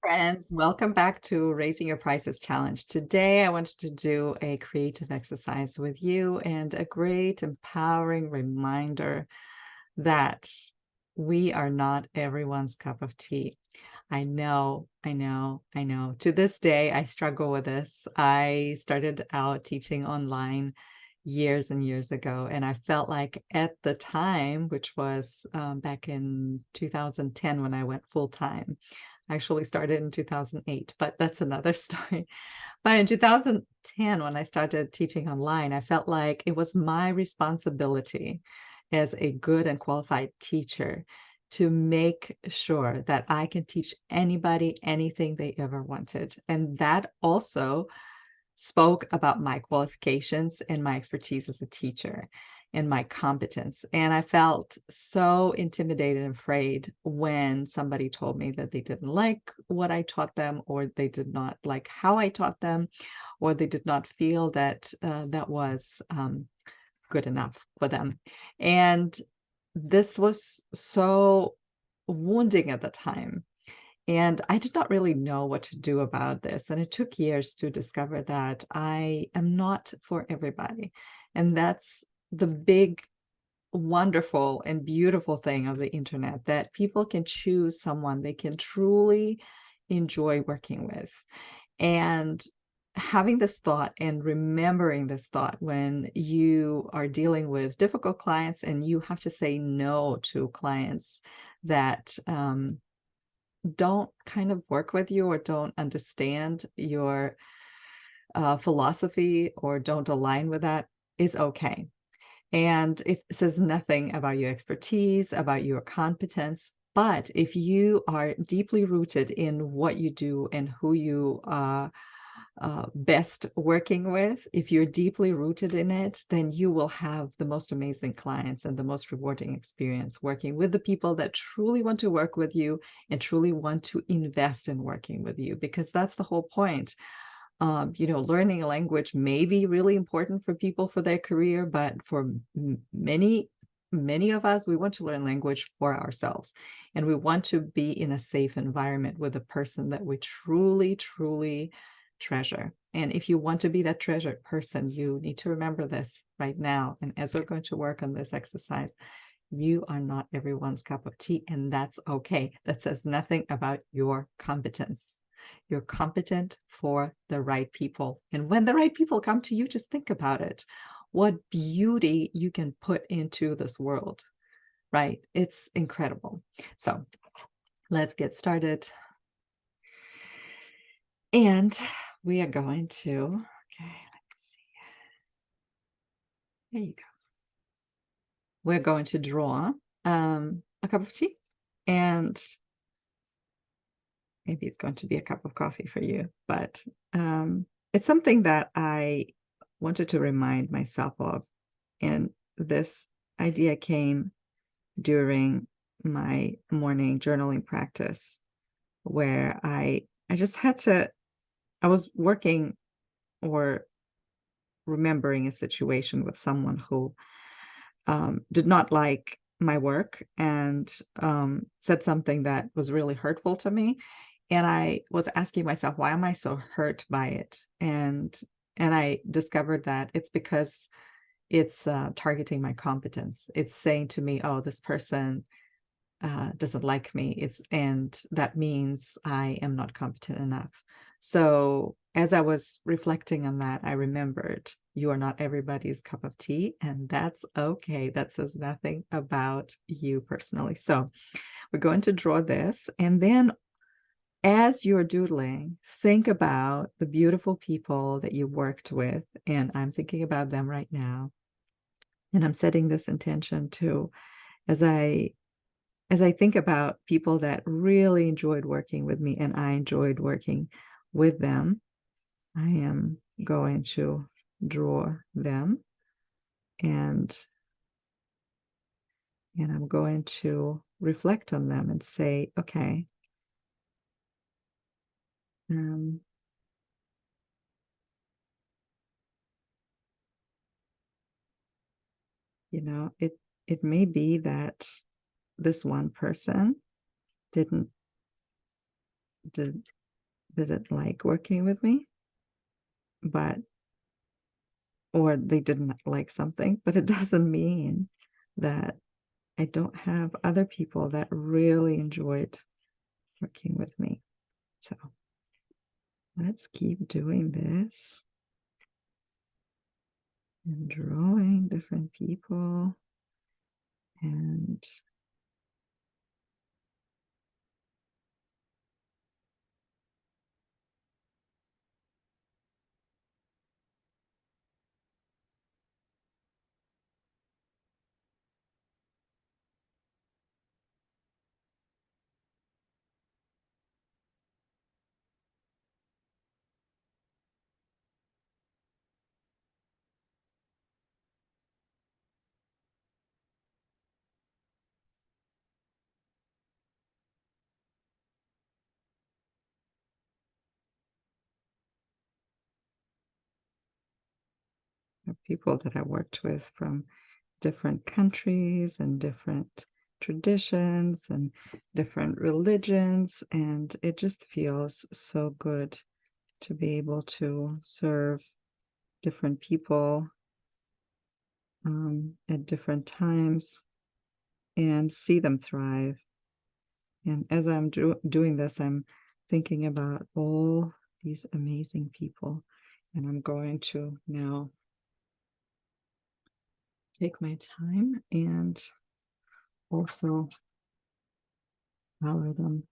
Friends, welcome back to Raising Your Prices Challenge. Today, I wanted to do a creative exercise with you and a great empowering reminder that we are not everyone's cup of tea. I know. To this day, I struggle with this. I started out teaching online years and years ago, and I felt like at the time, which was back in 2010 when I went full time. I actually started in 2008, but that's another story. But in 2010, when I started teaching online, I felt like it was my responsibility as a good and qualified teacher to make sure that I can teach anybody anything they ever wanted. And that also spoke about my qualifications and my expertise as a teacher and my competence. And I felt so intimidated and afraid when somebody told me that they didn't like what I taught them, or they did not like how I taught them, or they did not feel that that was good enough for them. And this was so wounding at the time. And I did not really know what to do about this. And it took years to discover that I am not for everybody. And that's the big, wonderful, and beautiful thing of the internet, that people can choose someone they can truly enjoy working with. And having this thought and remembering this thought when you are dealing with difficult clients and you have to say no to clients that don't kind of work with you or don't understand your philosophy or don't align with that is okay. And it says nothing about your expertise, about your competence. But if you are deeply rooted in what you do and who you best working with, if you're deeply rooted in it, then you will have the most amazing clients and the most rewarding experience working with the people that truly want to work with you and truly want to invest in working with you, because that's the whole point. Learning a language may be really important for people for their career, but for many of us, we want to learn language for ourselves, and we want to be in a safe environment with a person that we truly, truly treasure. And if you want to be that treasured person, you need to remember this right now. And as we're going to work on this exercise, you are not everyone's cup of tea, and that's okay. That says nothing about your competence. You're competent for the right people. And when the right people come to you, just think about it. What beauty you can put into this world, right? It's incredible. So let's get started. And we are going to, okay, let's see. There you go. We're going to draw a cup of tea, and maybe it's going to be a cup of coffee for you, but it's something that I wanted to remind myself of. And this idea came during my morning journaling practice, where I just had to, I was working or remembering a situation with someone who did not like my work and said something that was really hurtful to me. And I was asking myself, why am I so hurt by it? And I discovered that it's because it's targeting my competence. It's saying to me, oh, this person doesn't like me. And that means I am not competent enough. So as I was reflecting on that, I remembered you are not everybody's cup of tea, and that's okay. That says nothing about you personally. So we're going to draw this, and then as you're doodling, think about the beautiful people that you worked with, and I'm thinking about them right now. And I'm setting this intention to, as I think about people that really enjoyed working with me and I enjoyed working with them, I am going to draw them, and I'm going to reflect on them and say, okay, um, it may be that this one person didn't didn't like working with me, but or they didn't like something, but it doesn't mean that I don't have other people that really enjoyed working with me. So let's keep doing this and drawing different people and people that I worked with from different countries and different traditions and different religions. And it just feels so good to be able to serve different people at different times and see them thrive. And as I'm doing this, I'm thinking about all these amazing people. And I'm going to now take my time and also color them.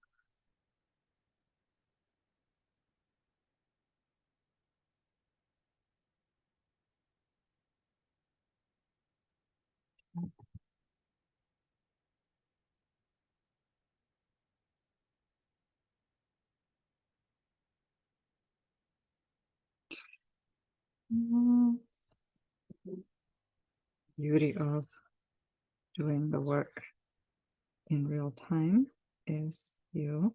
Mm, Beauty of doing the work in real time is you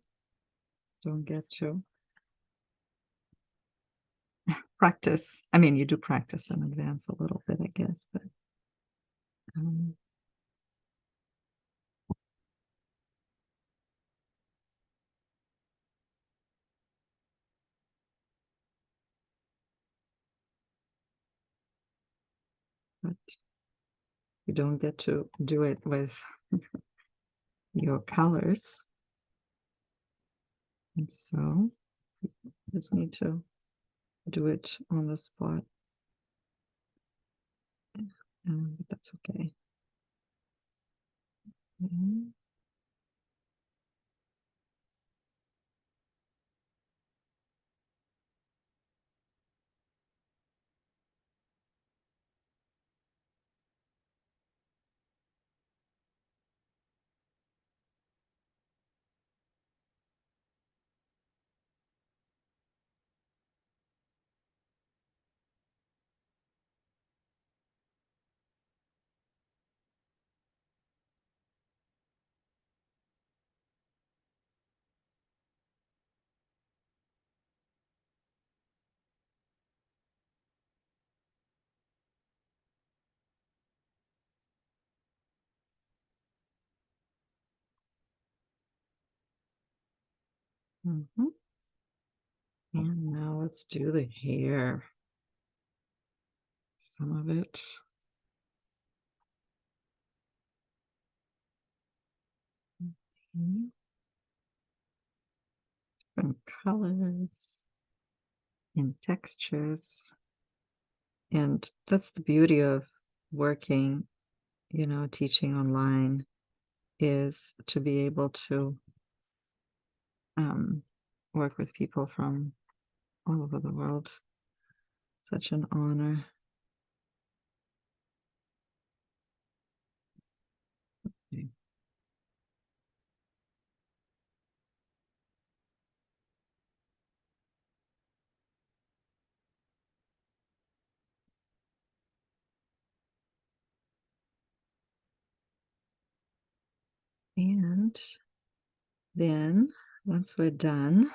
don't get to practice. I mean, you do practice in advance a little bit, I guess, um, but you don't get to do it with your colors. And so you just need to do it on the spot. But that's okay. Mhm. Mhm. And now let's do the hair. Some of it. Mhm. Different colors and textures. And that's the beauty of working, teaching online is to be able to um, work with people from all over the world. Such an honor. Okay. And then once we're done,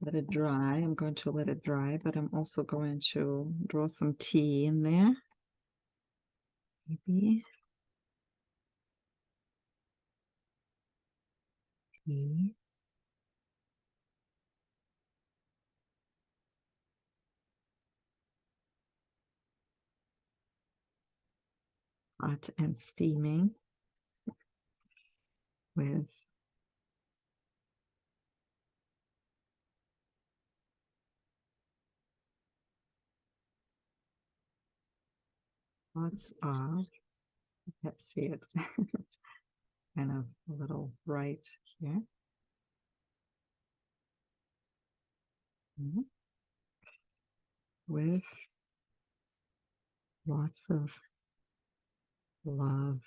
let it dry. I'm going to let it dry, but I'm also going to draw some tea in there. Maybe tea. hot and steaming with lots of, let's see it, kind of a little bright here. With lots of love.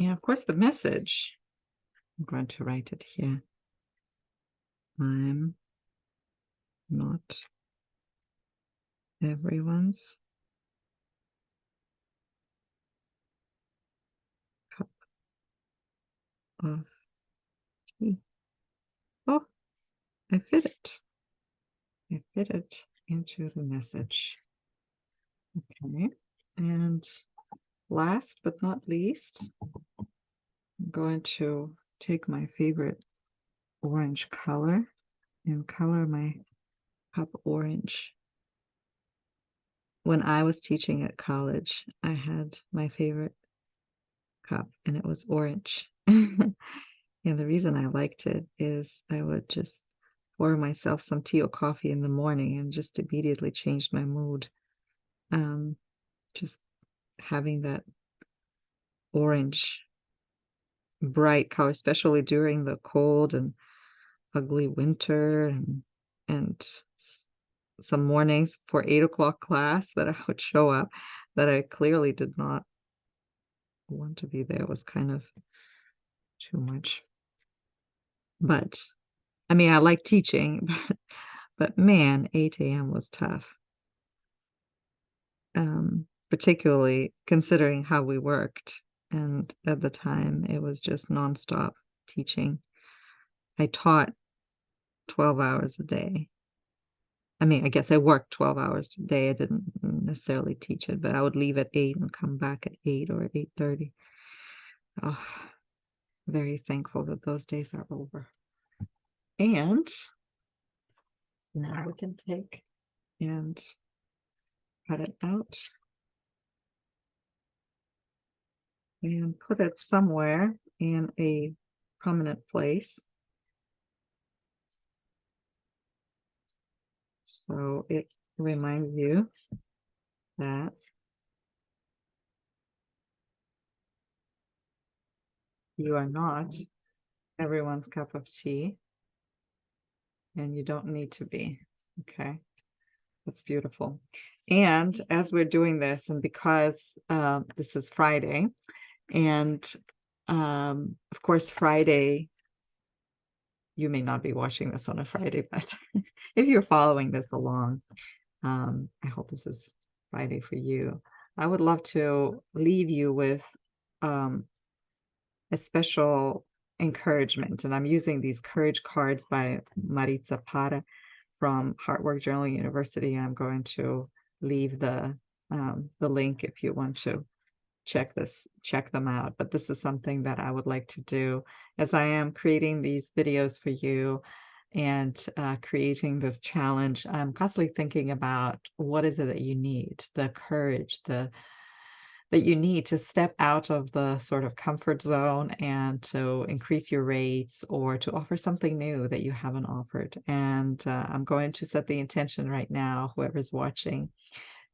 And of course, the message, I'm going to write it here. I'm not everyone's cup of tea. Oh, I fit it. I fit it into the message. Okay. And last but not least, I'm going to take my favorite orange color and color my cup orange. When I was teaching at college, I had my favorite cup and it was orange. And the reason I liked it is I would just pour myself some tea or coffee in the morning and just immediately changed my mood. Just having that orange bright color, especially during the cold and ugly winter, and some mornings for 8 o'clock class that I would show up that I clearly did not want to be there. It was kind of too much. But I mean, I like teaching, but man, 8 a.m. was tough. Particularly considering how we worked. And at the time, it was just nonstop teaching. I taught 12 hours a day. I mean, I guess I worked 12 hours a day. I didn't necessarily teach it, but I would leave at 8 and come back at 8 or 8:30. Oh, very thankful that those days are over. And now we can take and cut it out and put it somewhere in a prominent place. So it reminds you that you are not everyone's cup of tea and you don't need to be. Okay. That's beautiful. And as we're doing this, and because this is Friday, and of course, Friday, you may not be watching this on a Friday, but if you're following this along, I hope this is Friday for you. I would love to leave you with a special encouragement, and I'm using these courage cards by Maritza Para from Heart Work Journal University. I'm going to leave the link if you want to check them out. But this is something that I would like to do as I am creating these videos for you and creating this challenge. I'm constantly thinking about what is it that you need, the courage, that you need to step out of the sort of comfort zone and to increase your rates or to offer something new that you haven't offered. And I'm going to set the intention right now, whoever's watching,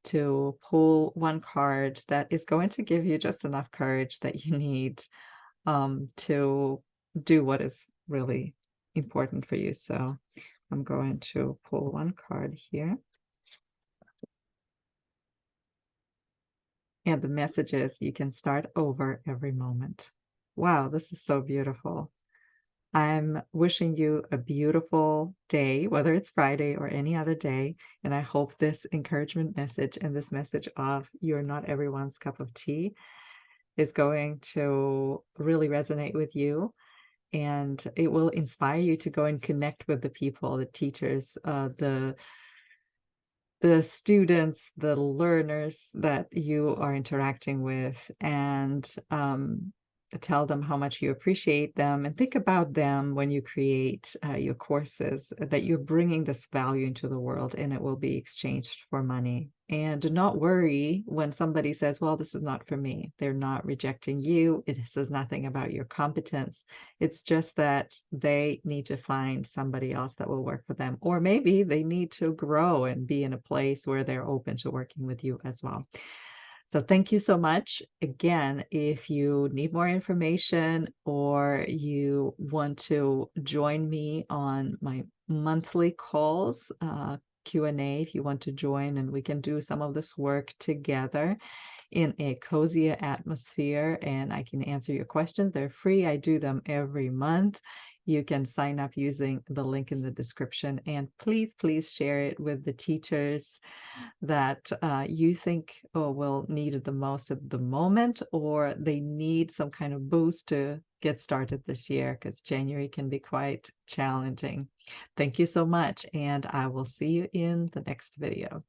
to pull one card that is going to give you just enough courage that you need to do what is really important for you. So I'm going to pull one card here. And the message is you can start over every moment. Wow, this is so beautiful. I'm wishing you a beautiful day, whether it's Friday or any other day. And I hope this encouragement message and this message of you're not everyone's cup of tea is going to really resonate with you. and it will inspire you to go and connect with the people, the teachers, the students, the learners that you are interacting with, and tell them how much you appreciate them, and think about them when you create your courses, that you're bringing this value into the world and it will be exchanged for money. And do not worry when somebody says, well, this is not for me. They're not rejecting you. It says nothing about your competence. It's just that they need to find somebody else that will work for them. Or maybe they need to grow and be in a place where they're open to working with you as well. So thank you so much. Again, if you need more information or you want to join me on my monthly calls, Q&A, if you want to join and we can do some of this work together in a cozier atmosphere and I can answer your questions. They're free. I do them every month. You can sign up using the link in the description, and please share it with the teachers that you think will need it the most at the moment, or they need some kind of boost to get started this year, because January can be quite challenging. Thank you so much, and I will see you in the next video.